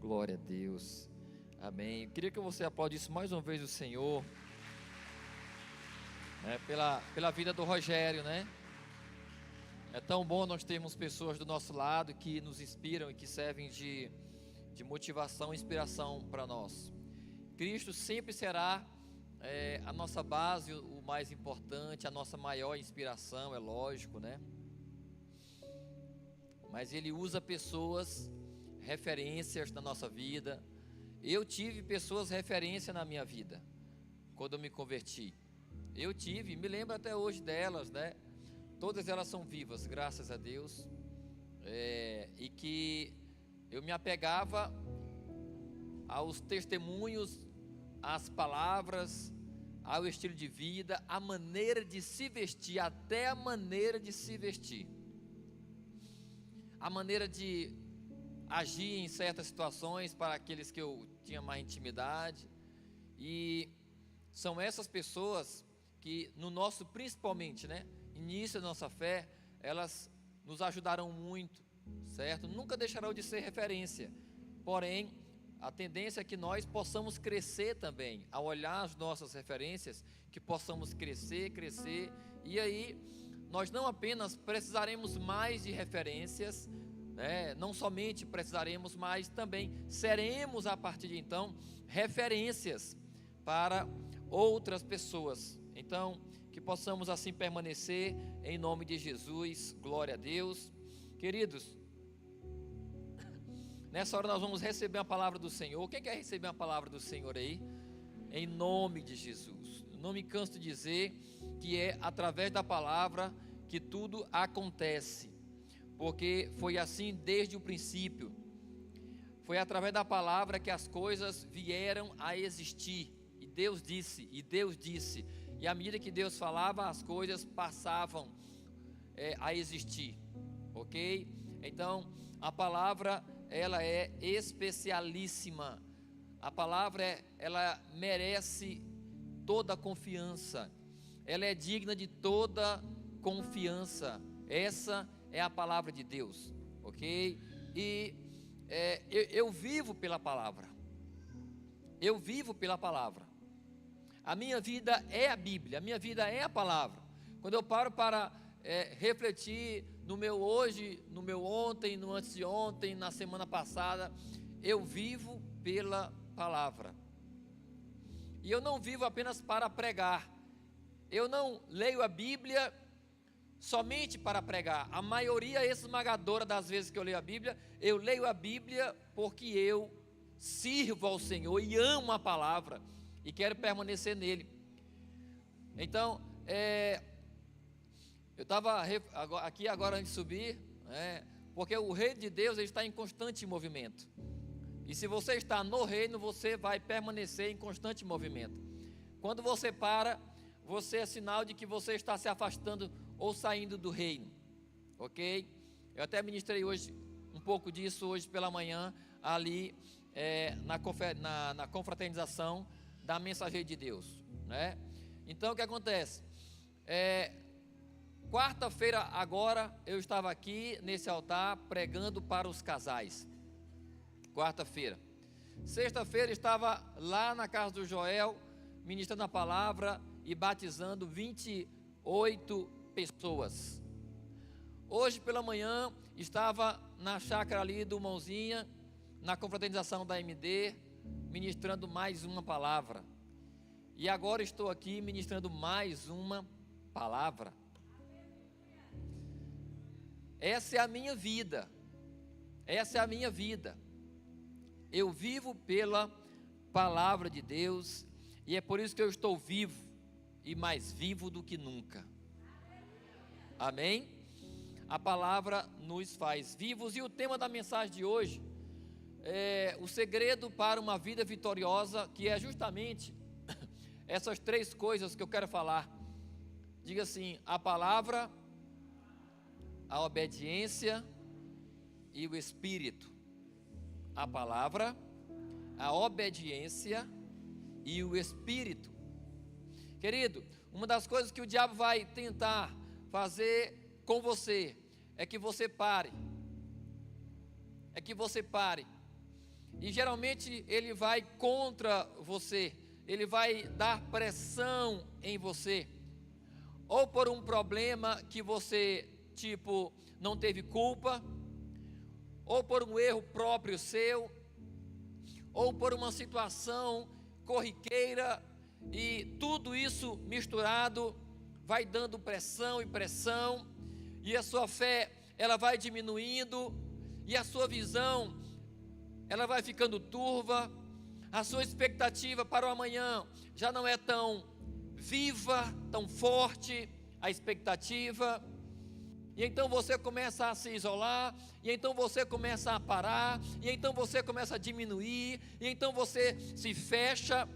Glória a Deus. Amém. Eu queria que você aplaudisse mais uma vez o Senhor, né, pela vida do Rogério, né? É tão bom nós termos pessoas do nosso lado que nos inspiram e que servem de motivação e inspiração para nós. Cristo sempre será a nossa base, o mais importante, a nossa maior inspiração, é lógico, né? Mas Ele usa pessoas, referências na nossa vida. Eu tive pessoas referência na minha vida, quando eu me converti. Eu tive, me lembro até hoje delas, né? Todas elas são vivas, graças a Deus. E que eu me apegava aos testemunhos, às palavras, ao estilo de vida, à maneira de se vestir, até a maneira de se vestir, a maneira de agir em certas situações para aqueles que eu tinha mais intimidade. E são essas pessoas que no nosso, principalmente, né, início da nossa fé, elas nos ajudarão muito, certo? Nunca deixarão de ser referência, porém a tendência é que nós possamos crescer também, ao olhar as nossas referências, que possamos crescer, e aí nós não apenas precisaremos mais de referências, né? Não somente precisaremos, mas também seremos a partir de então referências para outras pessoas. Então, que possamos assim permanecer em nome de Jesus. Glória a Deus. Queridos, nessa hora nós vamos receber a palavra do Senhor. Quem quer receber a palavra do Senhor aí? Em nome de Jesus. Não me canso de dizer que é através da palavra que tudo acontece, porque foi assim desde o princípio. Foi através da palavra que as coisas vieram a existir. E Deus disse, e à medida que Deus falava, as coisas passavam a existir, ok? Então, a palavra, ela é especialíssima. A palavra, ela merece toda a confiança. Ela é digna de toda confiança. Essa é a palavra de Deus, ok? E eu vivo pela palavra. Eu vivo pela palavra. A minha vida é a Bíblia, a minha vida é a palavra. Quando eu paro para refletir no meu hoje, no meu ontem, no antes de ontem, na semana passada, eu vivo pela palavra. E eu não vivo apenas para pregar. Eu não leio a Bíblia somente para pregar. A maioria esmagadora das vezes que eu leio a Bíblia porque eu sirvo ao Senhor e amo a palavra e quero permanecer nele. Então, eu estava aqui agora antes de subir, porque o reino de Deus, ele está em constante movimento. E se você está no reino, você vai permanecer em constante movimento. Quando você para, você é sinal de que você está se afastando ou saindo do reino, ok? Eu até ministrei hoje um pouco disso hoje pela manhã ali na confraternização da Mensageira de Deus, né? Então o que acontece? Quarta-feira agora eu estava aqui nesse altar pregando para os casais. Quarta-feira. Sexta-feira estava lá na casa do Joel ministrando a palavra e batizando 28 pessoas. Hoje pela manhã estava na chácara ali do Mãozinha, na confraternização da MD, ministrando mais uma palavra. E agora estou aqui ministrando mais uma palavra. Essa é a minha vida. Essa é a minha vida. Eu vivo pela palavra de Deus, e é por isso que eu estou vivo, e mais vivo do que nunca. Amém? A palavra nos faz vivos, e o tema da mensagem de hoje é o segredo para uma vida vitoriosa, que é justamente essas três coisas que eu quero falar. Diga assim: a palavra, a obediência e o Espírito. A palavra, a obediência e o Espírito. Querido, uma das coisas que o diabo vai tentar fazer com você é que você pare. E geralmente ele vai contra você, ele vai dar pressão em você, ou por um problema que você, não teve culpa, ou por um erro próprio seu, ou por uma situação corriqueira, e tudo isso misturado vai dando pressão, e a sua fé, ela vai diminuindo, e a sua visão, ela vai ficando turva, a sua expectativa para o amanhã já não é tão viva, tão forte a expectativa, e então você começa a se isolar, e então você começa a parar, e então você começa a diminuir, e então você se fecha,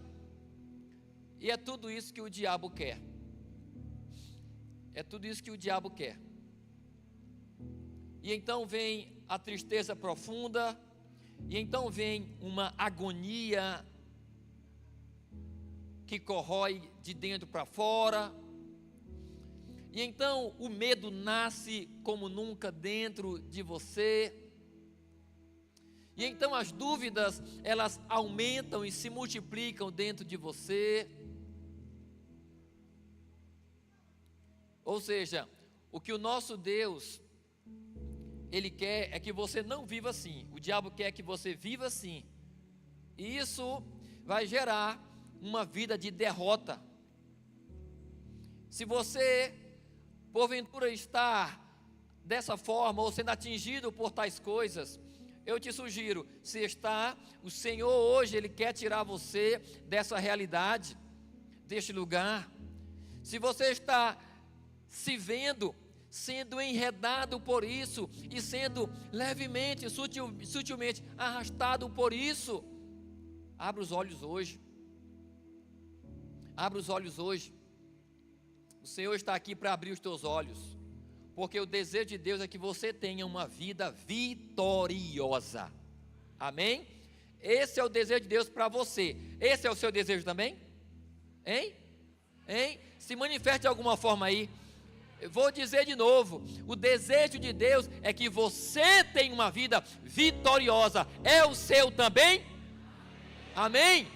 e é tudo isso que o diabo quer. É tudo isso que o diabo quer. E então vem a tristeza profunda, e então vem uma agonia que corrói de dentro para fora, e então o medo nasce como nunca dentro de você, e então as dúvidas, elas aumentam e se multiplicam dentro de você. Ou seja, o que o nosso Deus, Ele quer é que você não viva assim. O diabo quer que você viva assim. E isso vai gerar uma vida de derrota. Se você, porventura, está dessa forma, ou sendo atingido por tais coisas, eu te sugiro, se está, o Senhor hoje, Ele quer tirar você dessa realidade, deste lugar. Se você está se vendo, sendo enredado por isso, e sendo levemente, sutilmente arrastado por isso, abra os olhos hoje. Abra os olhos hoje. O Senhor está aqui para abrir os teus olhos, porque o desejo de Deus é que você tenha uma vida vitoriosa. Amém? Esse é o desejo de Deus para você. Esse é o seu desejo também? Hein? Se manifeste de alguma forma aí. Eu vou dizer de novo, o desejo de Deus é que você tenha uma vida vitoriosa. É o seu também? Amém?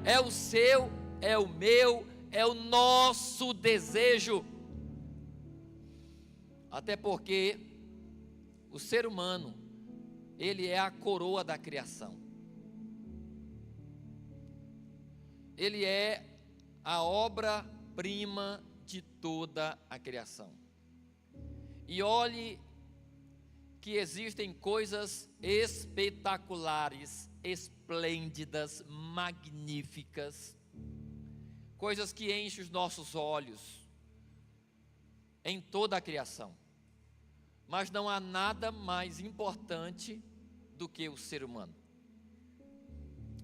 É o seu, é o meu, é o nosso desejo. Até porque o ser humano, ele é a coroa da criação. Ele é a obra-prima de toda a criação. E olhe que existem coisas espetaculares, esplêndidas, magníficas, coisas que enchem os nossos olhos em toda a criação. Mas não há nada mais importante do que o ser humano,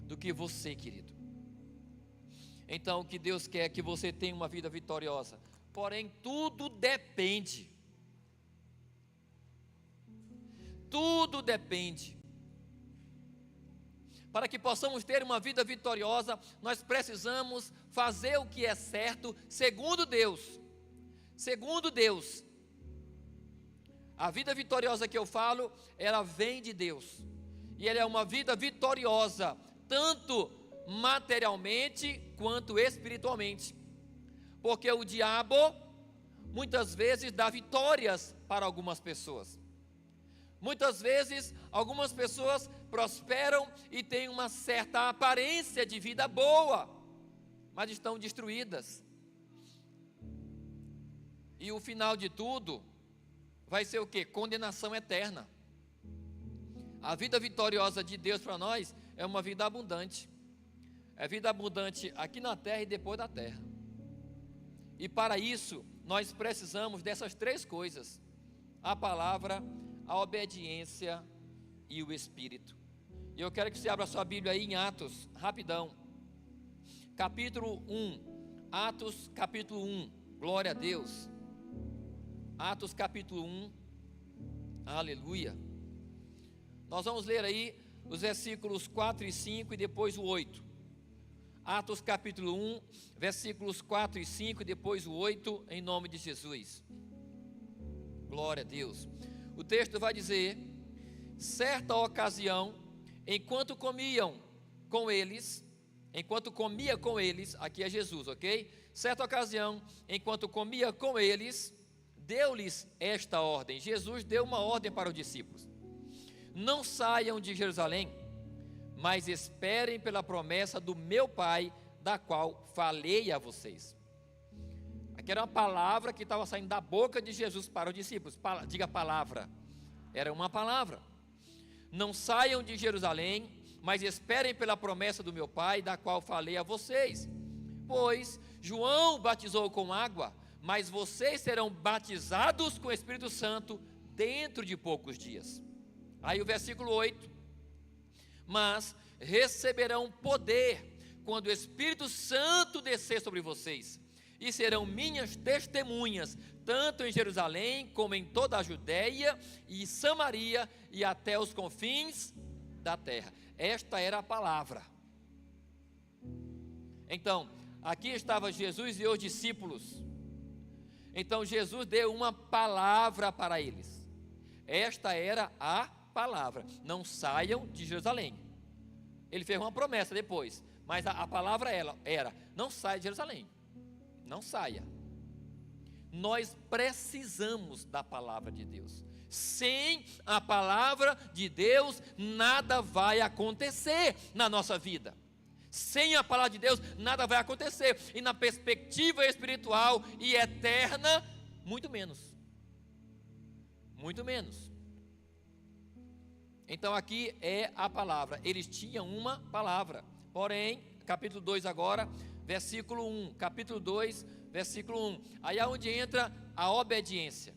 do que você, querido. Então, o que Deus quer é que você tenha uma vida vitoriosa. Porém, tudo depende. Tudo depende. Para que possamos ter uma vida vitoriosa, nós precisamos fazer o que é certo, segundo Deus. Segundo Deus. A vida vitoriosa que eu falo, ela vem de Deus. E ela é uma vida vitoriosa, tanto materialmente quanto espiritualmente, porque o diabo muitas vezes dá vitórias para algumas pessoas. Muitas vezes algumas pessoas prosperam e têm uma certa aparência de vida boa, mas estão destruídas. E o final de tudo vai ser o quê? Condenação eterna. A vida vitoriosa de Deus para nós é uma vida abundante. É vida abundante aqui na terra e depois da terra. E para isso, nós precisamos dessas três coisas: a palavra, a obediência e o Espírito. E eu quero que você abra sua Bíblia aí em Atos, rapidão. Capítulo 1. Atos, capítulo 1. Glória a Deus. Atos, capítulo 1. Aleluia. Nós vamos ler aí os versículos 4 e 5 e depois o 8. Atos capítulo 1, versículos 4 e 5 e depois o 8, em nome de Jesus. Glória a Deus. O texto vai dizer: certa ocasião, enquanto comia com eles, aqui é Jesus, ok? Certa ocasião, enquanto comia com eles, deu-lhes esta ordem. Jesus deu uma ordem para os discípulos: não saiam de Jerusalém, mas esperem pela promessa do meu Pai, da qual falei a vocês. Aqui era uma palavra que estava saindo da boca de Jesus para os discípulos. Diga palavra. Era uma palavra. Não saiam de Jerusalém, mas esperem pela promessa do meu Pai, da qual falei a vocês. Pois João batizou com água, mas vocês serão batizados com o Espírito Santo dentro de poucos dias. Aí o versículo 8: mas receberão poder quando o Espírito Santo descer sobre vocês, e serão minhas testemunhas, tanto em Jerusalém, como em toda a Judéia e Samaria, e até os confins da terra. Esta era a palavra. Então, aqui estava Jesus e os discípulos. Então Jesus deu uma palavra para eles. Esta era a palavra: não saiam de Jerusalém. Ele fez uma promessa depois, mas a palavra era: não saia de Jerusalém, não saia. Nós precisamos da palavra de Deus. Sem a palavra de Deus, nada vai acontecer na nossa vida. Sem a palavra de Deus, nada vai acontecer. E na perspectiva espiritual e eterna, muito menos. Muito menos. Então aqui é a palavra. Eles tinham uma palavra. Porém, capítulo 2 agora, versículo 1. Capítulo 2, versículo 1. Aí é onde entra a obediência.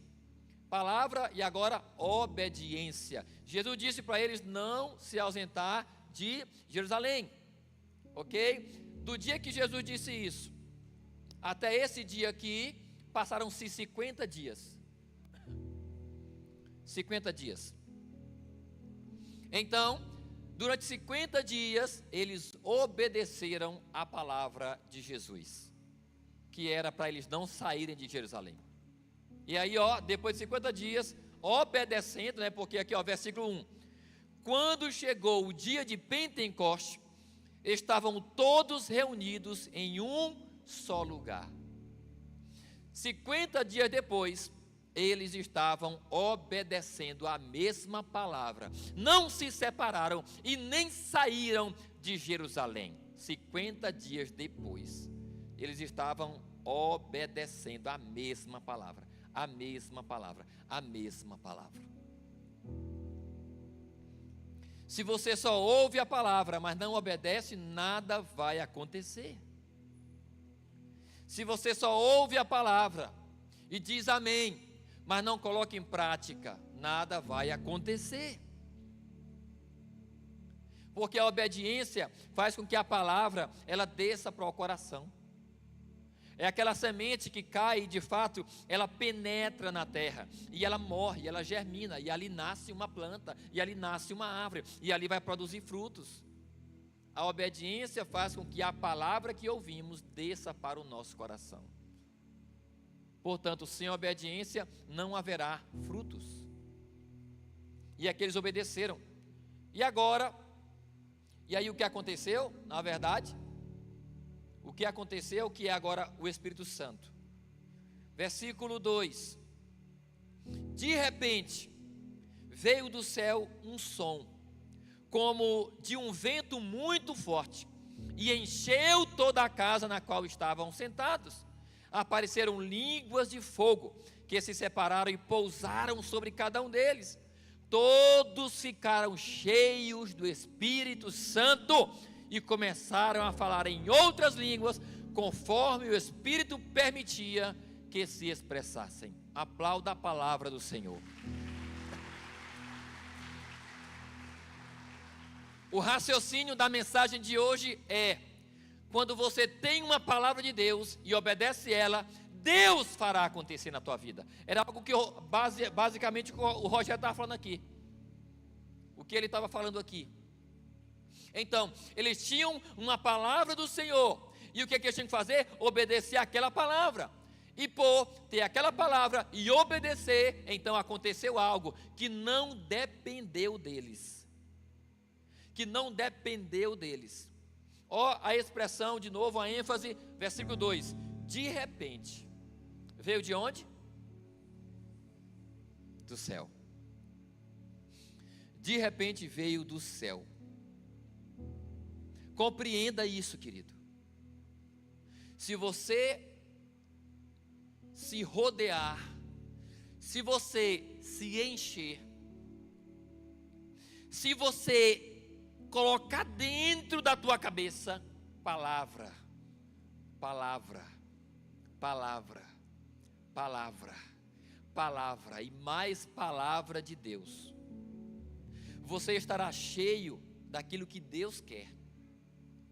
Palavra e agora obediência. Jesus disse para eles não se ausentar de Jerusalém. Ok? Do dia que Jesus disse isso, até esse dia aqui, passaram-se 50 dias. 50 dias. Então, durante 50 dias, eles obedeceram a palavra de Jesus, que era para eles não saírem de Jerusalém. E aí, depois de 50 dias, obedecendo, porque aqui, versículo 1. Quando chegou o dia de Pentecoste, estavam todos reunidos em um só lugar. 50 dias depois, eles estavam obedecendo a mesma palavra. Não se separaram e nem saíram de Jerusalém. 50 dias depois, eles estavam obedecendo a mesma palavra. A mesma palavra. A mesma palavra. Se você só ouve a palavra, mas não obedece, nada vai acontecer. Se você só ouve a palavra e diz amém, mas não coloca em prática, nada vai acontecer. Porque a obediência faz com que a palavra, ela desça para o coração. É aquela semente que cai e de fato ela penetra na terra, e ela morre, ela germina, e ali nasce uma planta, e ali nasce uma árvore, e ali vai produzir frutos. A obediência faz com que a palavra que ouvimos desça para o nosso coração. Portanto, sem obediência não haverá frutos. E aqueles obedeceram. E agora, e aí o que aconteceu? Na verdade, o que aconteceu, que é agora o Espírito Santo. Versículo 2. De repente, veio do céu um som, como de um vento muito forte, e encheu toda a casa na qual estavam sentados. Apareceram línguas de fogo, que se separaram e pousaram sobre cada um deles. Todos ficaram cheios do Espírito Santo, e começaram a falar em outras línguas, conforme o Espírito permitia que se expressassem. Aplauda a palavra do Senhor. O raciocínio da mensagem de hoje é: quando você tem uma palavra de Deus e obedece ela, Deus fará acontecer na tua vida. Era algo que basicamente o Rogério estava falando aqui. O que ele estava falando aqui. Então, eles tinham uma palavra do Senhor, e o que eles tinham que fazer? Obedecer aquela palavra. E por ter aquela palavra e obedecer, então aconteceu algo que não dependeu deles, que não dependeu deles. Ó, a expressão, de novo, a ênfase, versículo 2: de repente. Veio de onde? Do céu. De repente veio do céu. Compreenda isso, querido. Se você se rodear, se você se encher, se você colocar dentro da tua cabeça palavra, palavra, palavra, palavra, palavra e mais palavra de Deus, você estará cheio daquilo que Deus quer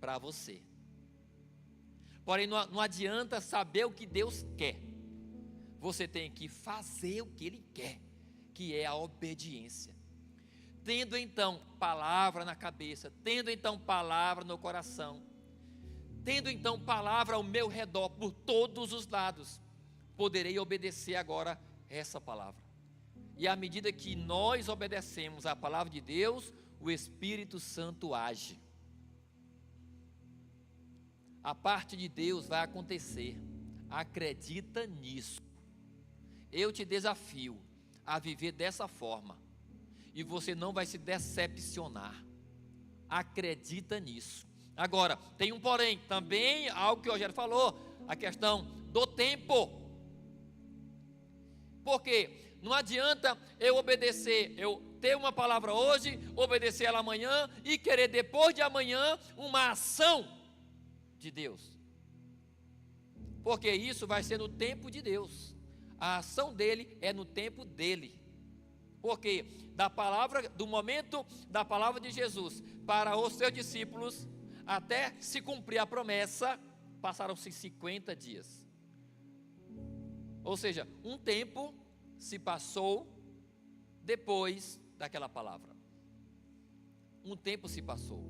para você. Porém, não adianta saber o que Deus quer. Você tem que fazer o que Ele quer, que é a obediência. Tendo então palavra na cabeça, tendo então palavra no coração, tendo então palavra ao meu redor, por todos os lados, poderei obedecer agora essa palavra. E à medida que nós obedecemos à palavra de Deus, o Espírito Santo age. A parte de Deus vai acontecer. Acredita nisso. Eu te desafio a viver dessa forma, e você não vai se decepcionar. Acredita nisso. Agora, tem um porém, também algo que o Rogério falou, a questão do tempo. Porque não adianta eu obedecer, eu ter uma palavra hoje, obedecer ela amanhã e querer depois de amanhã uma ação de Deus. Porque isso vai ser no tempo de Deus. A ação dele é no tempo dele. Porque da palavra, do momento da palavra de Jesus para os seus discípulos, até se cumprir a promessa, passaram-se 50 dias. Ou seja, um tempo se passou depois daquela palavra. Um tempo se passou.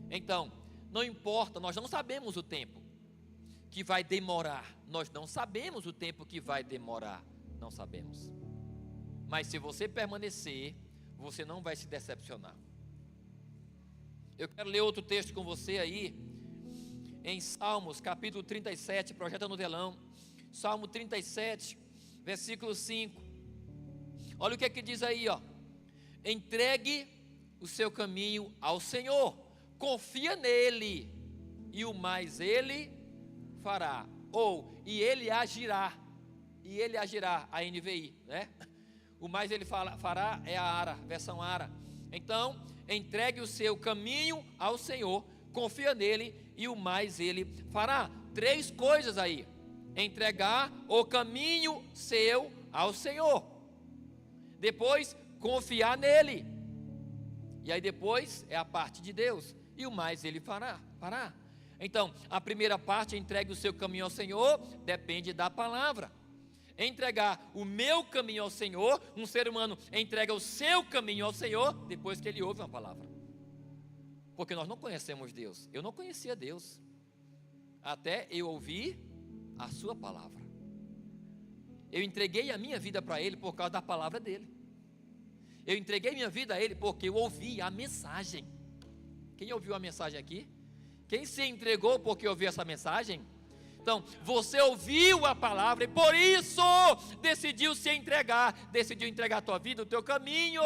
Então, não importa, nós não sabemos o tempo que vai demorar. Nós não sabemos o tempo que vai demorar. Não sabemos. Mas se você permanecer, você não vai se decepcionar. Eu quero ler outro texto com você aí, em Salmos, capítulo 37, projeta no telão. Salmo 37, versículo 5. Olha o que é que diz aí, ó. Entregue o seu caminho ao Senhor, confia nele, e o mais ele fará. Ou, e ele agirá, a NVI, né? O mais ele fará é a ARA, versão ARA. Então, entregue o seu caminho ao Senhor, confia nele, e o mais ele fará. 3 coisas aí: entregar o caminho seu ao Senhor, depois confiar nele, e aí depois é a parte de Deus, e o mais ele fará. Então, a primeira parte, entregue o seu caminho ao Senhor, depende da palavra. Entregar o meu caminho ao Senhor, um ser humano entrega o seu caminho ao Senhor depois que ele ouve uma palavra. Porque nós não conhecemos Deus. Eu não conhecia Deus até eu ouvir a sua palavra. Eu entreguei a minha vida para Ele por causa da palavra dEle. Eu entreguei minha vida a Ele porque eu ouvi a mensagem. Quem ouviu a mensagem aqui? Quem se entregou porque ouviu essa mensagem? Então, você ouviu a palavra e por isso decidiu se entregar, decidiu entregar a tua vida, o teu caminho.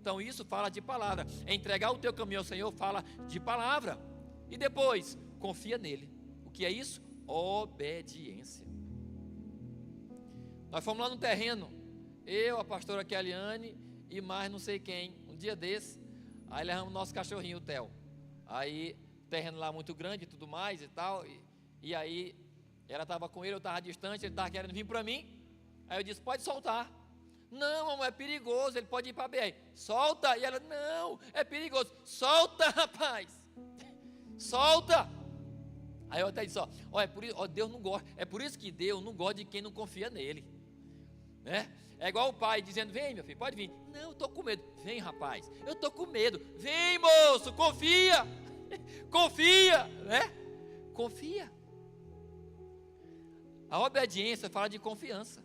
Então, isso fala de palavra. Entregar o teu caminho ao Senhor fala de palavra. E depois, confia nele. O que é isso? Obediência. Nós fomos lá no terreno, eu, a pastora Keliane e mais não sei quem, um dia desse, aí levamos o nosso cachorrinho, o Theo. Aí, terreno lá muito grande e tudo mais e tal, e aí, ela estava com ele, eu estava distante, ele estava querendo vir para mim, aí eu disse, pode soltar. Não, mamãe, é perigoso, ele pode ir para a BR. Solta, e ela, não, é perigoso. Solta, rapaz, solta. Aí eu até disse, ó, é por isso, ó, Deus não gosta, é por isso que Deus não gosta de quem não confia nele, né? É igual o pai dizendo, vem meu filho, pode vir. Não, eu estou com medo. Vem rapaz, eu estou com medo. Vem moço, confia, confia, né? Confia. A obediência fala de confiança.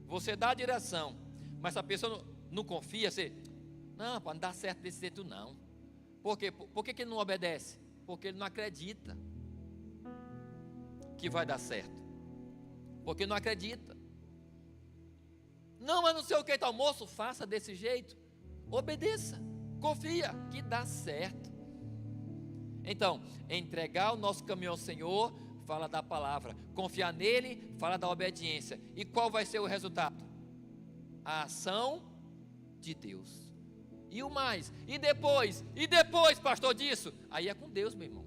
Você dá a direção, mas se a pessoa não confia, você, Não, para não dar certo desse jeito não. Por quê? Por que ele não obedece? Porque ele não acredita que vai dar certo. Porque não acredita. Não, mas não sei o que está, moço, faça desse jeito. Obedeça, confia que dá certo. Então, entregar o nosso caminho ao Senhor, fala da palavra. Confiar nele, fala da obediência. E qual vai ser o resultado? A ação de Deus. E o mais? E depois, pastor, disso? Aí é com Deus, meu irmão.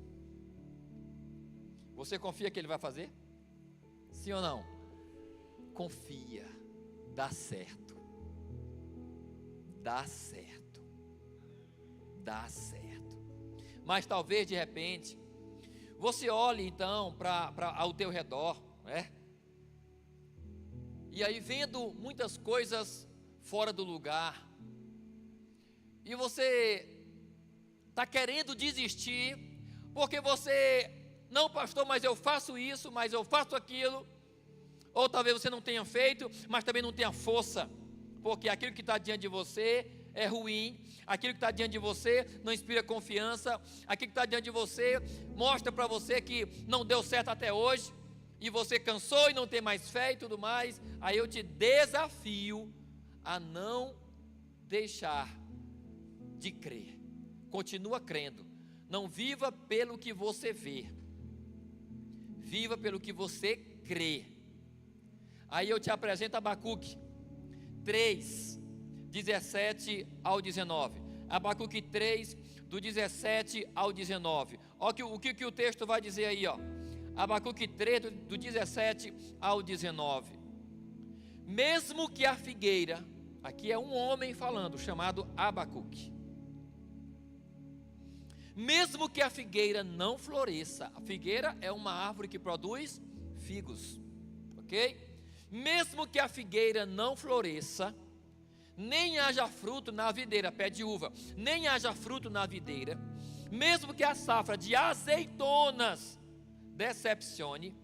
Você confia que ele vai fazer? Sim ou não? Confia. Dá certo. Dá certo. Dá certo. Mas talvez de repente você olhe então para ao teu redor, né? E aí vendo muitas coisas fora do lugar, e você está querendo desistir, porque você, não pastor, mas eu faço isso, mas eu faço aquilo. Ou talvez você não tenha feito, mas também não tenha força, porque aquilo que está diante de você é ruim, aquilo que está diante de você não inspira confiança, aquilo que está diante de você mostra para você que não deu certo até hoje, e você cansou e não tem mais fé e tudo mais. Aí eu te desafio a não deixar de crer. Continua crendo. Não viva pelo que você vê, viva pelo que você crê. Aí eu te apresento Abacuque 3, 17 ao 19. Abacuque 3, do 17 ao 19. Olha o que o texto vai dizer aí, ó. Abacuque 3, do 17 ao 19. Mesmo que a figueira, aqui é um homem falando, chamado Abacuque. Mesmo que a figueira não floresça, a figueira é uma árvore que produz figos, ok? Mesmo que a figueira não floresça, nem haja fruto na videira, pé de uva, nem haja fruto na videira, mesmo que a safra de azeitonas decepcione,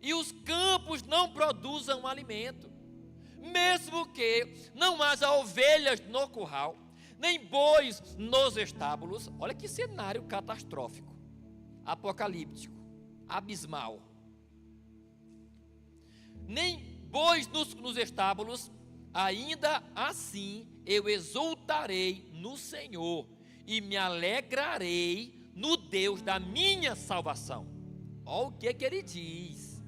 e os campos não produzam alimento, mesmo que não haja ovelhas no curral, nem bois nos estábulos. Olha que cenário catastrófico, apocalíptico, abismal. Nem bois nos estábulos, ainda assim eu exultarei no Senhor e me alegrarei no Deus da minha salvação. Olha o que ele diz.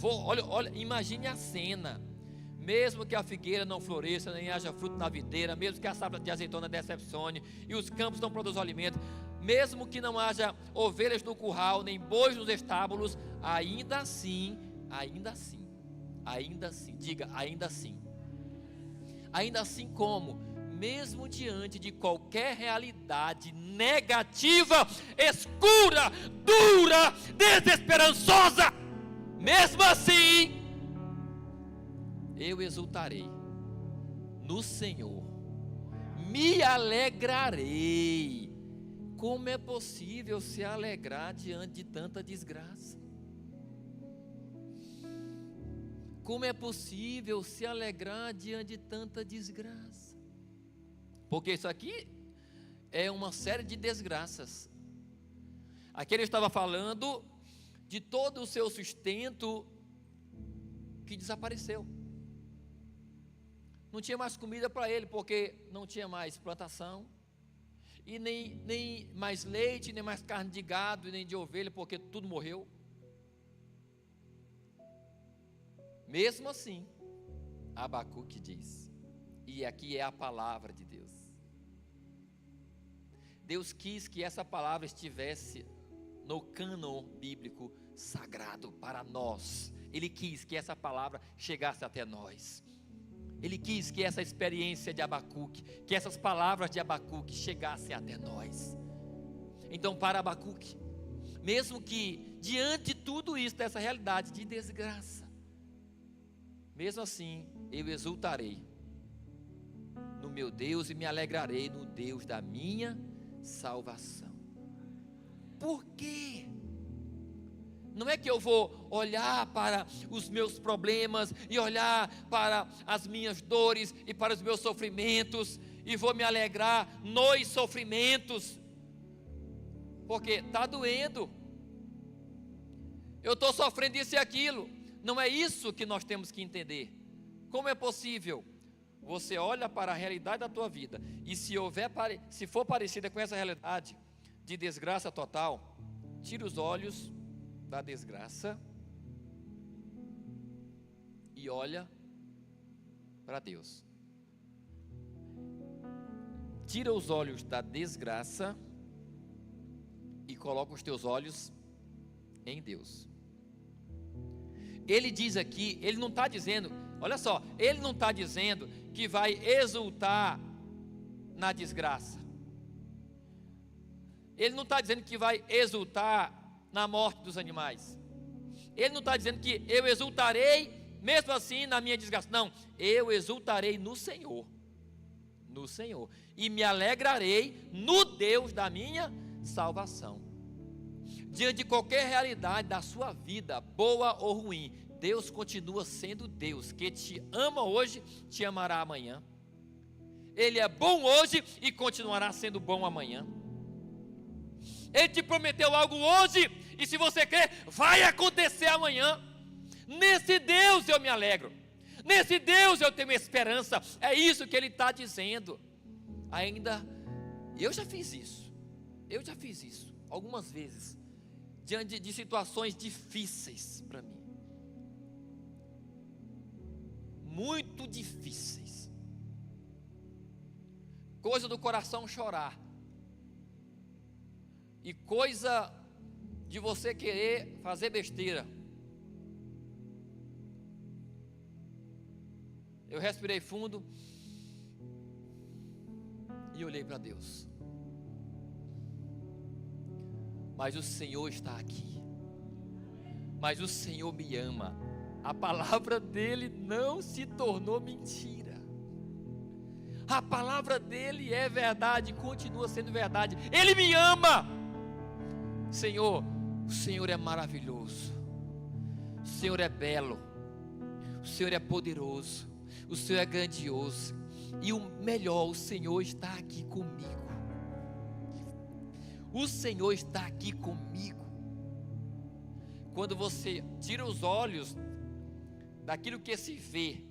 Olha, imagine a cena. Mesmo que a figueira não floresça, nem haja fruto na videira, mesmo que a safra de azeitona decepcione e os campos não produzam alimento, mesmo que não haja ovelhas no curral, nem bois nos estábulos, ainda assim, diga, ainda assim como, mesmo diante de qualquer realidade negativa, escura, dura, desesperançosa, mesmo assim, eu exultarei no Senhor, me alegrarei. Como é possível se alegrar diante de tanta desgraça? Como é possível se alegrar diante de tanta desgraça? Porque isso aqui é uma série de desgraças. Aqui ele estava falando de todo o seu sustento que desapareceu. Não tinha mais comida para ele, porque não tinha mais plantação, e nem mais leite, nem mais carne de gado, nem de ovelha, porque tudo morreu. Mesmo assim, Abacuque diz, e aqui é a palavra de Deus. Deus quis que essa palavra estivesse no cânon bíblico sagrado para nós. Ele quis que essa palavra chegasse até nós. Ele quis que essa experiência de Abacuque, que essas palavras de Abacuque chegassem até nós. Então, para Abacuque, mesmo que diante de tudo isso, dessa realidade de desgraça, mesmo assim, eu exultarei no meu Deus e me alegrarei no Deus da minha salvação. Por quê? Não é que eu vou olhar para os meus problemas e olhar para as minhas dores e para os meus sofrimentos e vou me alegrar nos sofrimentos, porque está doendo, eu estou sofrendo isso e aquilo. Não é isso que nós temos que entender. Como é possível? Você olha para a realidade da tua vida e se for parecida com essa realidade de desgraça total, tira os olhos da desgraça e olha para Deus. Tira os olhos da desgraça e coloca os teus olhos em Deus. Ele diz aqui, ele não está dizendo, olha só, ele não está dizendo que vai exultar na desgraça. Ele não está dizendo que vai exultar na morte dos animais. Ele não está dizendo que eu exultarei mesmo assim na minha desgraça. Não, eu exultarei no Senhor. No Senhor. E me alegrarei no Deus da minha salvação. Diante de qualquer realidade da sua vida, boa ou ruim, Deus continua sendo Deus, que te ama hoje, te amará amanhã. Ele é bom hoje e continuará sendo bom amanhã. Ele te prometeu algo hoje, e se você crer, vai acontecer amanhã. Nesse Deus eu me alegro, nesse Deus eu tenho esperança. É isso que ele está dizendo. Ainda, eu já fiz isso algumas vezes, diante de situações difíceis para mim, muito difíceis, coisa do coração chorar, e coisa de você querer fazer besteira. Eu respirei fundo e olhei para Deus. Mas o Senhor está aqui. Mas o Senhor me ama. A palavra dele não se tornou mentira. A palavra dele é verdade, continua sendo verdade. Ele me ama. Senhor, o Senhor é maravilhoso. O Senhor é belo. O Senhor é poderoso. O Senhor é grandioso. E o melhor, o Senhor está aqui comigo. O Senhor está aqui comigo. Quando você tira os olhos daquilo que se vê,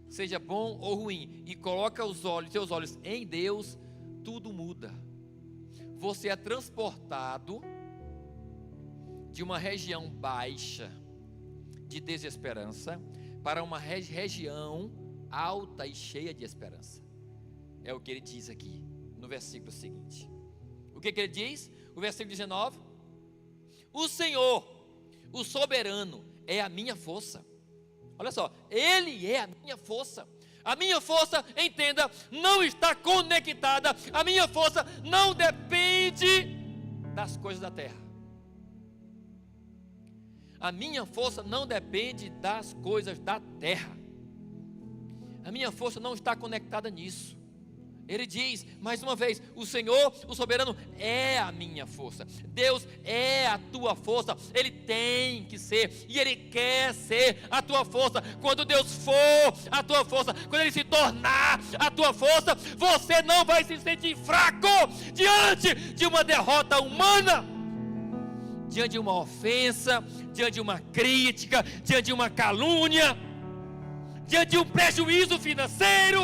seja bom ou ruim, e coloca seus olhos em Deus, tudo muda. Você é transportado de uma região baixa de desesperança para uma região alta e cheia de esperança. É o que ele diz aqui no versículo seguinte. O que ele diz? O versículo 19: o Senhor, o soberano, é a minha força. Olha só, ele é a minha força. A minha força, entenda, não está conectada. A minha força não depende das coisas da terra. A minha força não depende das coisas da terra. A minha força não está conectada nisso. Ele diz, mais uma vez, o Senhor, o soberano, é a minha força. Deus é a tua força. Ele tem que ser, e Ele quer ser a tua força. Quando Deus for a tua força, quando Ele se tornar a tua força, você não vai se sentir fraco diante de uma derrota humana, diante de uma ofensa, diante de uma crítica, diante de uma calúnia, diante de um prejuízo financeiro.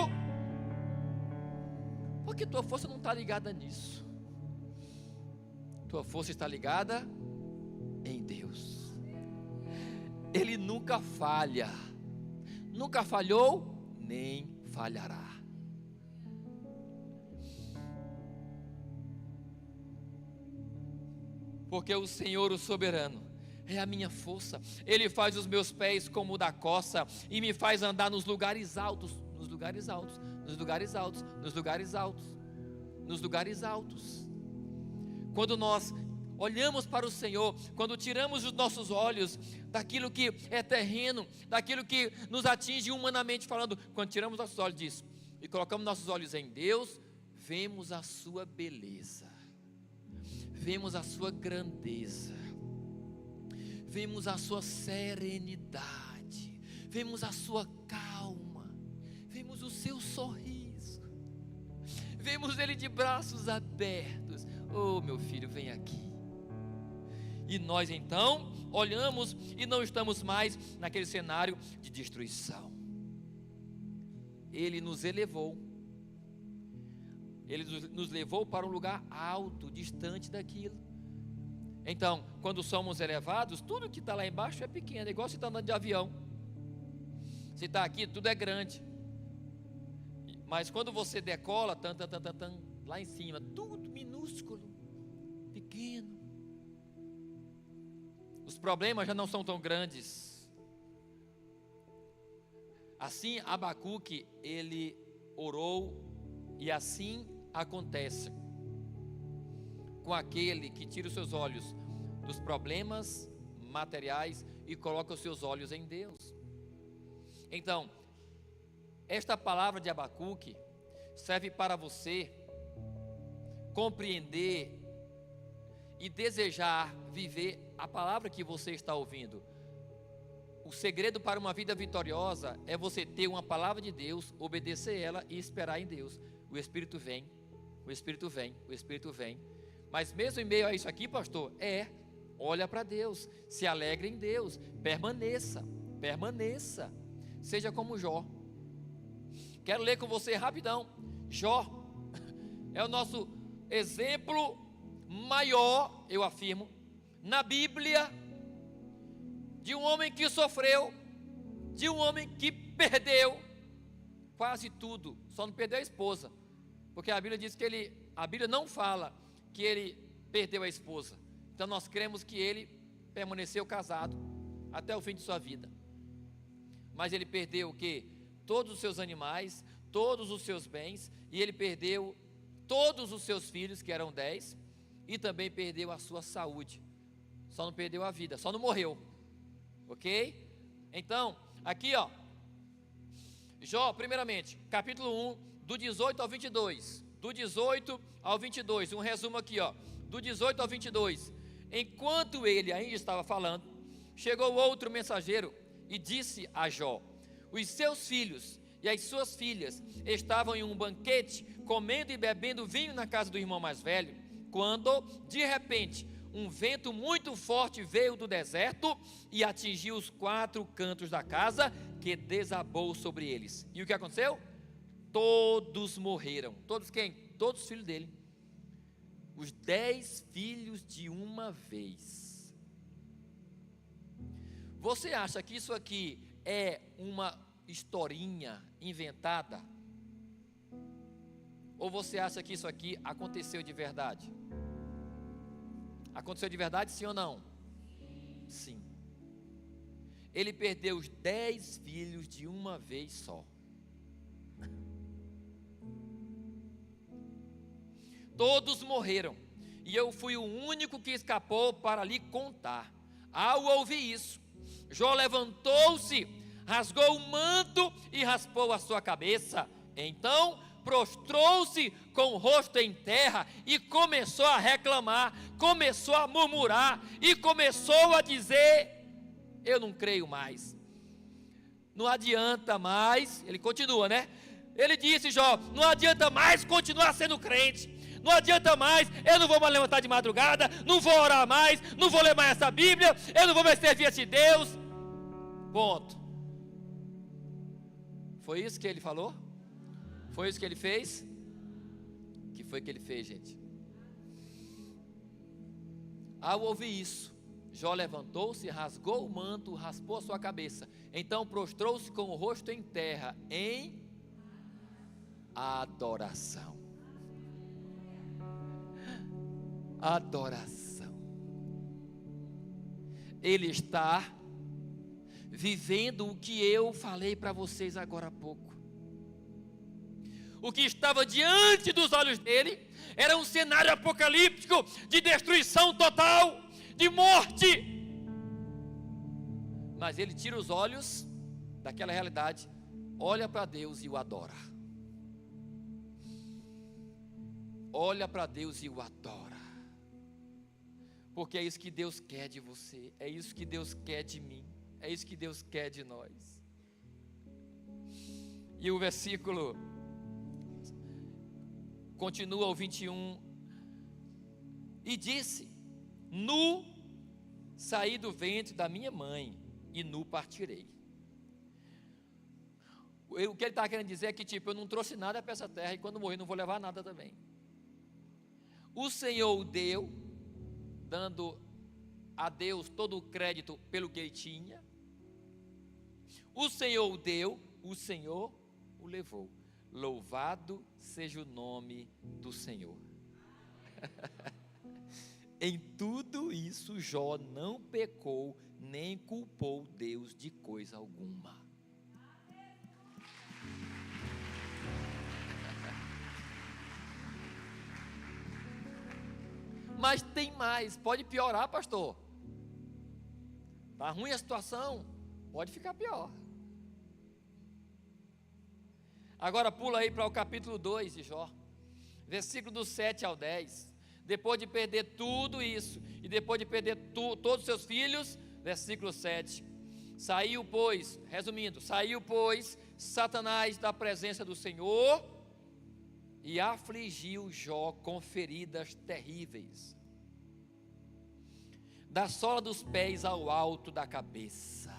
Porque tua força não está ligada nisso. Tua força está ligada em Deus. Ele nunca falha. Nunca falhou, nem falhará. Porque o Senhor, o soberano, é a minha força. Ele faz os meus pés como o da coça e me faz andar nos lugares altos. Nos lugares altos, nos lugares altos, nos lugares altos, nos lugares altos. Quando nós olhamos para o Senhor, quando tiramos os nossos olhos daquilo que é terreno, daquilo que nos atinge humanamente falando, quando tiramos nossos olhos disso e colocamos nossos olhos em Deus, vemos a sua beleza, vemos a sua grandeza, vemos a sua serenidade, vemos a sua calma, vemos o seu sorriso, vemos ele de braços abertos. Oh, meu filho, vem aqui. E nós então olhamos e não estamos mais naquele cenário de destruição. Ele nos elevou. Ele nos levou para um lugar alto, distante daquilo. Então, quando somos elevados, tudo que está lá embaixo é pequeno, é igual você está andando de avião. Se está aqui, tudo é grande. Mas quando você decola, lá em cima, tudo minúsculo, pequeno. Os problemas já não são tão grandes. Assim, Abacuque, ele orou, e assim acontece com aquele que tira os seus olhos dos problemas materiais e coloca os seus olhos em Deus. Então, esta palavra de Abacuque serve para você compreender e desejar viver a palavra que você está ouvindo. O segredo para uma vida vitoriosa é você ter uma palavra de Deus, obedecer ela e esperar em Deus. O Espírito vem, o Espírito vem, o Espírito vem. Mas mesmo em meio a isso aqui, pastor, olha para Deus, se alegre em Deus, permaneça, seja como Jó. Quero ler com você rapidão. Jó é o nosso exemplo maior, eu afirmo, na Bíblia, de um homem que sofreu, de um homem que perdeu quase tudo, só não perdeu a esposa, porque a Bíblia diz que a Bíblia não fala que ele perdeu a esposa. Então nós cremos que ele permaneceu casado até o fim de sua vida. Mas ele perdeu o quê? Todos os seus animais, todos os seus bens, e ele perdeu todos os seus filhos, que eram 10, e também perdeu a sua saúde. Só não perdeu a vida, só não morreu. Ok? Então, aqui ó, Jó, primeiramente, capítulo 1, do 18 ao 22. Do 18 ao 22, um resumo aqui ó, do 18 ao 22. Enquanto ele ainda estava falando, chegou outro mensageiro e disse a Jó: os seus filhos e as suas filhas estavam em um banquete, comendo e bebendo vinho na casa do irmão mais velho, quando, de repente, um vento muito forte veio do deserto e atingiu os 4 cantos da casa, que desabou sobre eles. E o que aconteceu? Todos morreram. Todos quem? Todos os filhos dele. Os 10 filhos de uma vez. Você acha que isso aqui é uma historinha inventada? Ou você acha que isso aqui aconteceu de verdade? Aconteceu de verdade, sim ou não? Sim. Ele perdeu os 10 filhos de uma vez só. Todos morreram, e eu fui o único que escapou para lhe contar. Ao ouvir isso, Jó levantou-se, rasgou o manto e raspou a sua cabeça. Então prostrou-se com o rosto em terra e começou a reclamar, começou a murmurar e começou a dizer: eu não creio mais, não adianta mais. Ele continua, né? Ele disse, Jó, não adianta mais continuar sendo crente, não adianta mais, eu não vou mais levantar de madrugada, não vou orar mais, não vou ler mais essa Bíblia, eu não vou mais servir a esse Deus. Ponto. Foi isso que ele falou? Foi isso que ele fez? O que foi que ele fez, gente? Ao ouvir isso, Jó levantou-se, rasgou o manto, raspou a sua cabeça. Então prostrou-se com o rosto em terra, em adoração. Adoração. Ele está vivendo o que eu falei para vocês agora há pouco. O que estava diante dos olhos dele era um cenário apocalíptico de destruição total, de morte. Mas ele tira os olhos daquela realidade, olha para Deus e o adora. Olha para Deus e o adora. porque é isso que Deus quer de você, é isso que Deus quer de mim, é isso que Deus quer de nós. E o versículo continua o 21, e disse: nu saí do ventre da minha mãe, e nu partirei. O que ele está querendo dizer é que, tipo, eu não trouxe nada para essa terra, e quando morrer não vou levar nada também. O Senhor o deu, dando a Deus todo o crédito pelo que ele tinha. O Senhor o deu, o Senhor o levou. Louvado seja o nome do Senhor. Em tudo isso, Jó não pecou, nem culpou Deus de coisa alguma. Mas tem mais, pode piorar, pastor. Está ruim a situação, pode ficar pior. Agora pula aí para o capítulo 2 de Jó, versículo do 7 ao 10. Depois de perder tudo isso, e depois de perder todos os seus filhos, versículo 7. Saiu, pois, resumindo, Satanás da presença do Senhor, e afligiu Jó com feridas terríveis, da sola dos pés ao alto da cabeça.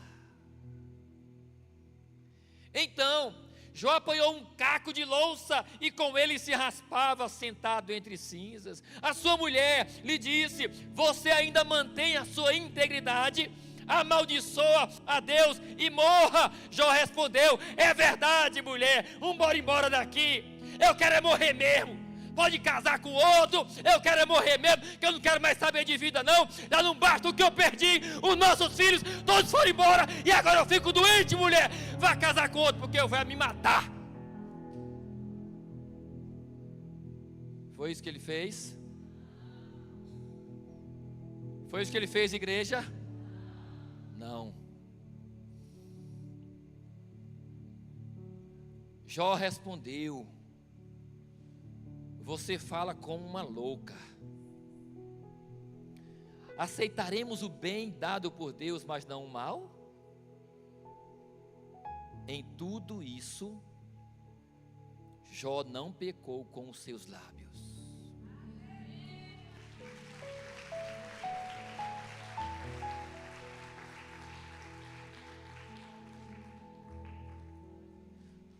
Então Jó apanhou um caco de louça e com ele se raspava sentado entre cinzas. A sua mulher lhe disse: você ainda mantém a sua integridade? Amaldiçoa a Deus e morra. Jó respondeu: é verdade, mulher, vamos embora daqui, eu quero é morrer mesmo. Pode casar com outro, eu quero é morrer mesmo, que eu não quero mais saber de vida não. Já não basta o que eu perdi, os nossos filhos todos foram embora, e agora eu fico doente, mulher. Vai casar com outro, porque eu vou me matar. Foi isso que ele fez? Foi isso que ele fez, igreja? Não. Jó respondeu: você fala como uma louca. Aceitaremos o bem dado por Deus, mas não o mal? Em tudo isso, Jó não pecou com os seus lábios.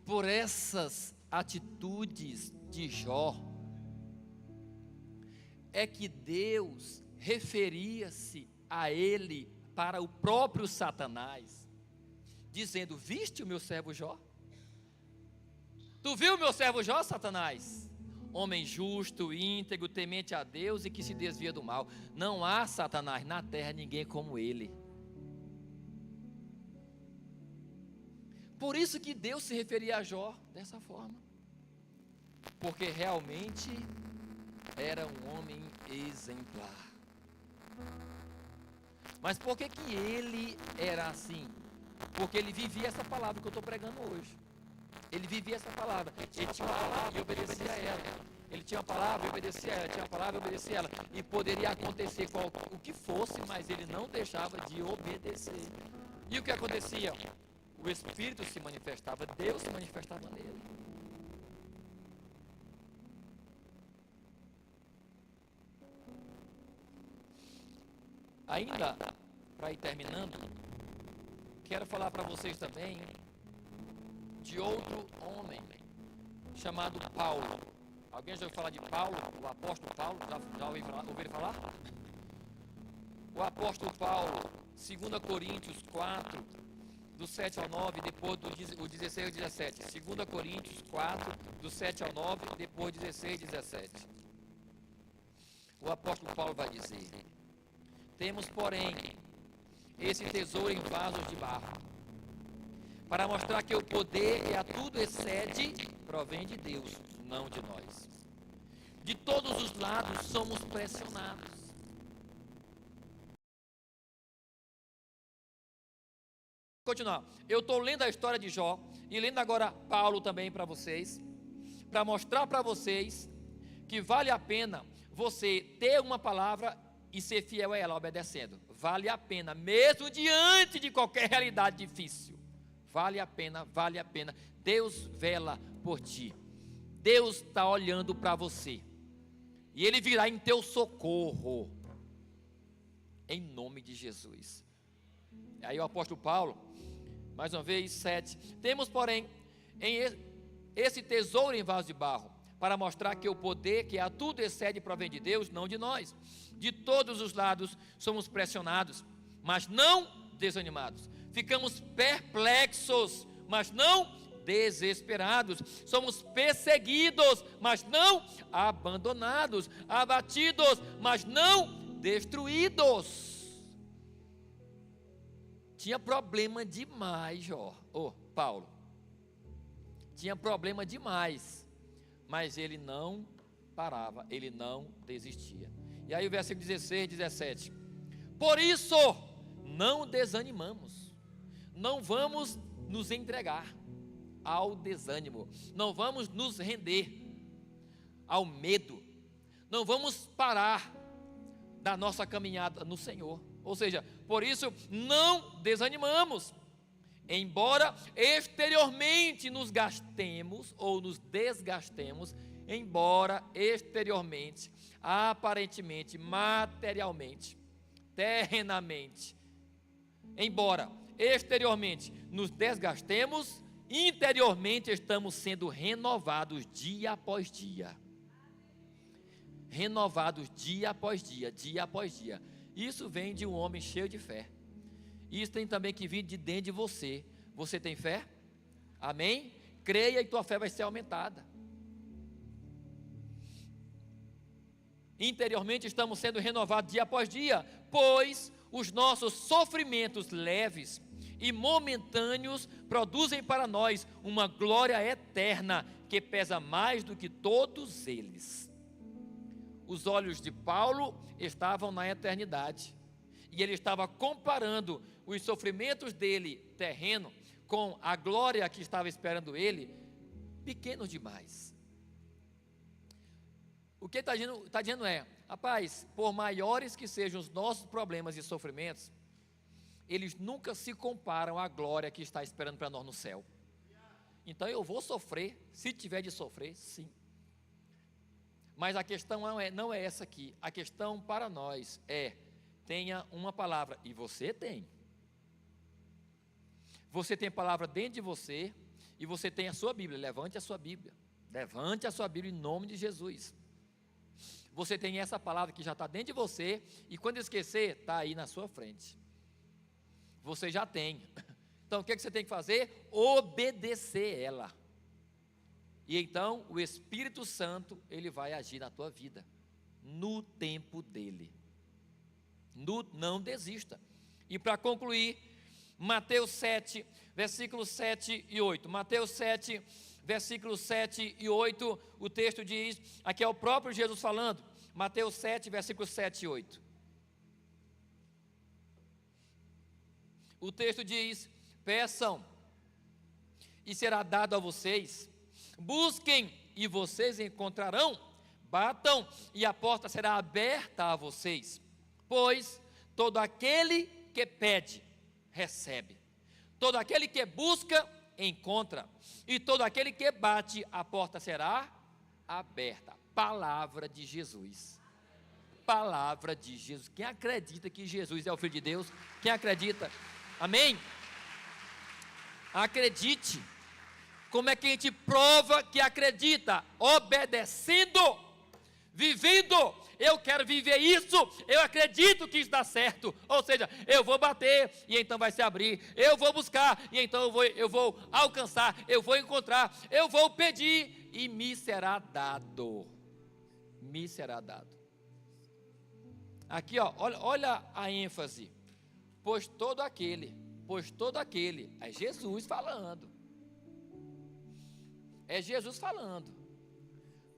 Por essas atitudes de Jó, é que Deus referia-se a ele para o próprio Satanás, dizendo: viste o meu servo Jó? Tu viu o meu servo Jó, Satanás? Homem justo, íntegro, temente a Deus e que se desvia do mal. Não há, Satanás, na terra ninguém como ele. Por isso que Deus se referia a Jó dessa forma, porque realmente era um homem exemplar. Mas por que ele era assim? Porque ele vivia essa palavra que eu estou pregando hoje. Ele vivia essa palavra. Ele tinha uma palavra e obedecia a ela. Ele tinha uma palavra e obedecia a ela. Tinha uma palavra e obedecia a ela. E poderia acontecer o que fosse, mas ele não deixava de obedecer. E o que acontecia? O Espírito se manifestava, Deus se manifestava nele. Ainda, para ir terminando, quero falar para vocês também de outro homem chamado Paulo. Alguém já ouviu falar de Paulo, o apóstolo Paulo? Já ouviram falar? O apóstolo Paulo, 2 Coríntios 4, do 7 ao 9, depois do 16 ao 17. 2 Coríntios 4, do 7 ao 9, depois 16 e 17. O apóstolo Paulo vai dizer: temos, porém, esse tesouro em vasos de barro, para mostrar que o poder que a tudo excede provém de Deus, não de nós. De todos os lados somos pressionados. Continuar. Eu estou lendo a história de Jó e lendo agora Paulo também para vocês, para mostrar para vocês que vale a pena você ter uma palavra e ser fiel a ela, obedecendo. Vale a pena, mesmo diante de qualquer realidade difícil. Vale a pena, vale a pena. Deus vela por ti. Deus está olhando para você. E Ele virá em teu socorro. Em nome de Jesus. Aí o apóstolo Paulo, mais uma vez, 7. Temos, porém, esse tesouro em vaso de barro, para mostrar que o poder que a tudo excede provém de Deus, não de nós. De todos os lados somos pressionados, mas não desanimados. Ficamos perplexos, mas não desesperados. Somos perseguidos, mas não abandonados. Abatidos, mas não destruídos. Tinha problema demais, Paulo. Tinha problema demais. Mas ele não parava, ele não desistia. E aí o versículo 16, 17. Por isso, não desanimamos. Não vamos nos entregar ao desânimo. Não vamos nos render ao medo. Não vamos parar da nossa caminhada no Senhor. Ou seja, por isso não desanimamos. Embora exteriormente nos gastemos ou nos desgastemos, embora exteriormente, aparentemente, materialmente, terrenamente, embora exteriormente nos desgastemos, interiormente estamos sendo renovados dia após dia. Renovados dia após dia, dia após dia. Isso vem de um homem cheio de fé. Isso tem também que vir de dentro de você. Você tem fé? Amém? Creia e tua fé vai ser aumentada. Interiormente estamos sendo renovados dia após dia, pois os nossos sofrimentos leves e momentâneos produzem para nós uma glória eterna que pesa mais do que todos eles. Os olhos de Paulo estavam na eternidade. E ele estava comparando os sofrimentos dele, terreno, com a glória que estava esperando ele, pequenos demais. O que está dizendo é, rapaz, por maiores que sejam os nossos problemas e sofrimentos, eles nunca se comparam à glória que está esperando para nós no céu. Então eu vou sofrer, se tiver de sofrer, sim. Mas a questão não é essa aqui. A questão para nós é, tenha uma palavra, e você tem. Você tem palavra dentro de você, e você tem a sua Bíblia. Levante a sua Bíblia. Levante a sua Bíblia em nome de Jesus. Você tem essa palavra que já está dentro de você, e quando esquecer, está aí na sua frente. Você já tem. Então o que você tem que fazer? Obedecer ela. E então o Espírito Santo, ele vai agir na tua vida, no tempo dele. Não desista. E para concluir, Mateus 7, versículos 7 e 8. Mateus 7, versículos 7 e 8, o texto diz, aqui é o próprio Jesus falando, Mateus 7, versículos 7 e 8. O texto diz, peçam, e será dado a vocês, busquem, e vocês encontrarão, batam, e a porta será aberta a vocês. Pois todo aquele que pede, recebe. Todo aquele que busca, encontra. E todo aquele que bate, a porta será aberta. Palavra de Jesus. Palavra de Jesus. Quem acredita que Jesus é o Filho de Deus? Quem acredita? Amém? Acredite. Como é que a gente prova que acredita? Obedecendo, vivendo. Eu quero viver isso, eu acredito que isso dá certo. Ou seja, eu vou bater e então vai se abrir. Eu vou buscar e então eu vou alcançar. Eu vou encontrar, eu vou pedir e me será dado. Me será dado. Aqui, ó, olha a ênfase. Pois todo aquele. É Jesus falando. É Jesus falando.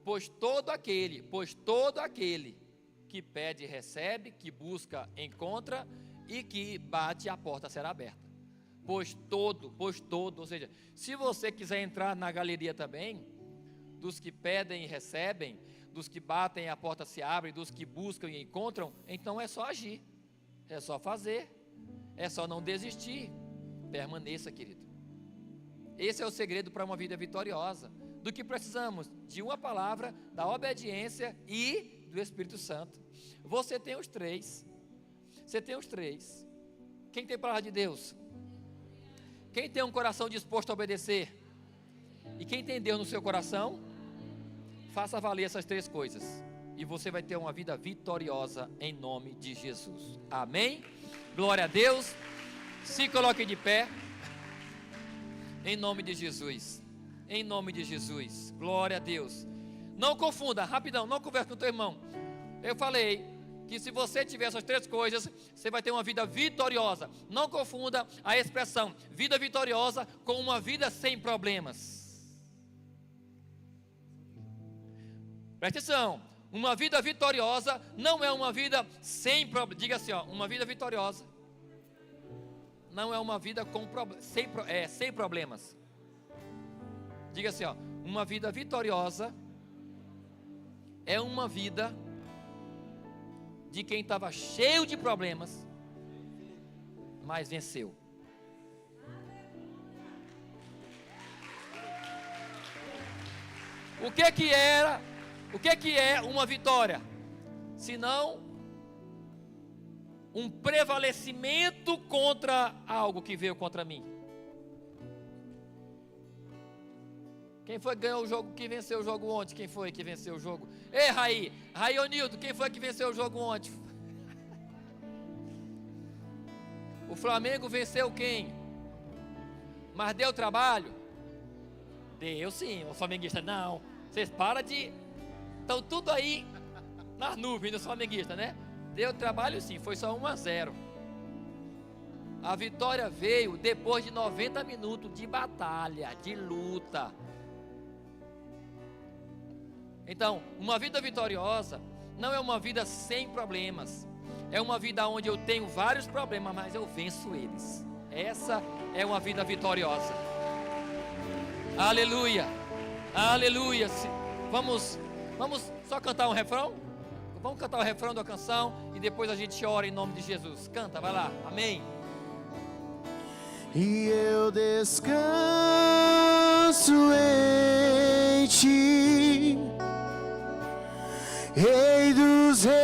Pois todo aquele que pede, recebe, que busca, encontra, e que bate, a porta será aberta. Pois todo, ou seja, se você quiser entrar na galeria também, dos que pedem e recebem, dos que batem a porta se abre, dos que buscam e encontram, então é só agir, é só fazer, é só não desistir. Permaneça, querido. Esse é o segredo para uma vida vitoriosa. Do que precisamos? De uma palavra, da obediência e do Espírito Santo. Você tem os três. Você tem os três. Quem tem palavra de Deus? Quem tem um coração disposto a obedecer? E quem tem Deus no seu coração? Faça valer essas três coisas. E você vai ter uma vida vitoriosa em nome de Jesus. Amém? Glória a Deus. Se coloque de pé. Em nome de Jesus. Em nome de Jesus. Glória a Deus. Não confunda, rapidão, não converse com o teu irmão. Eu falei que se você tiver essas três coisas, você vai ter uma vida vitoriosa. Não confunda a expressão vida vitoriosa com uma vida sem problemas. Preste atenção. Uma vida vitoriosa não é uma vida sem problemas. Diga assim, ó, uma vida vitoriosa não é uma vida sem problemas. Diga assim, ó, uma vida vitoriosa é uma vida de quem estava cheio de problemas, mas venceu. O que é uma vitória? Senão um prevalecimento contra algo que veio contra mim. Quem foi que ganhou o jogo, que venceu o jogo ontem? Quem foi que venceu o jogo? Ei, Raí Onildo, quem foi que venceu o jogo ontem? O Flamengo venceu quem? Mas deu trabalho? Deu sim, os flamenguistas não. Vocês param de... Estão tudo aí nas nuvens dos flamenguistas, né? Deu trabalho sim, foi só 1-0. A vitória veio depois de 90 minutos de batalha, de luta. Então, uma vida vitoriosa não é uma vida sem problemas. É uma vida onde eu tenho vários problemas, mas eu venço eles. Essa é uma vida vitoriosa. Aleluia, aleluia. Vamos só cantar um refrão? Vamos cantar o refrão da canção e depois a gente ora em nome de Jesus. Canta, vai lá, amém. E eu descanso em ti, Rei dos Reis.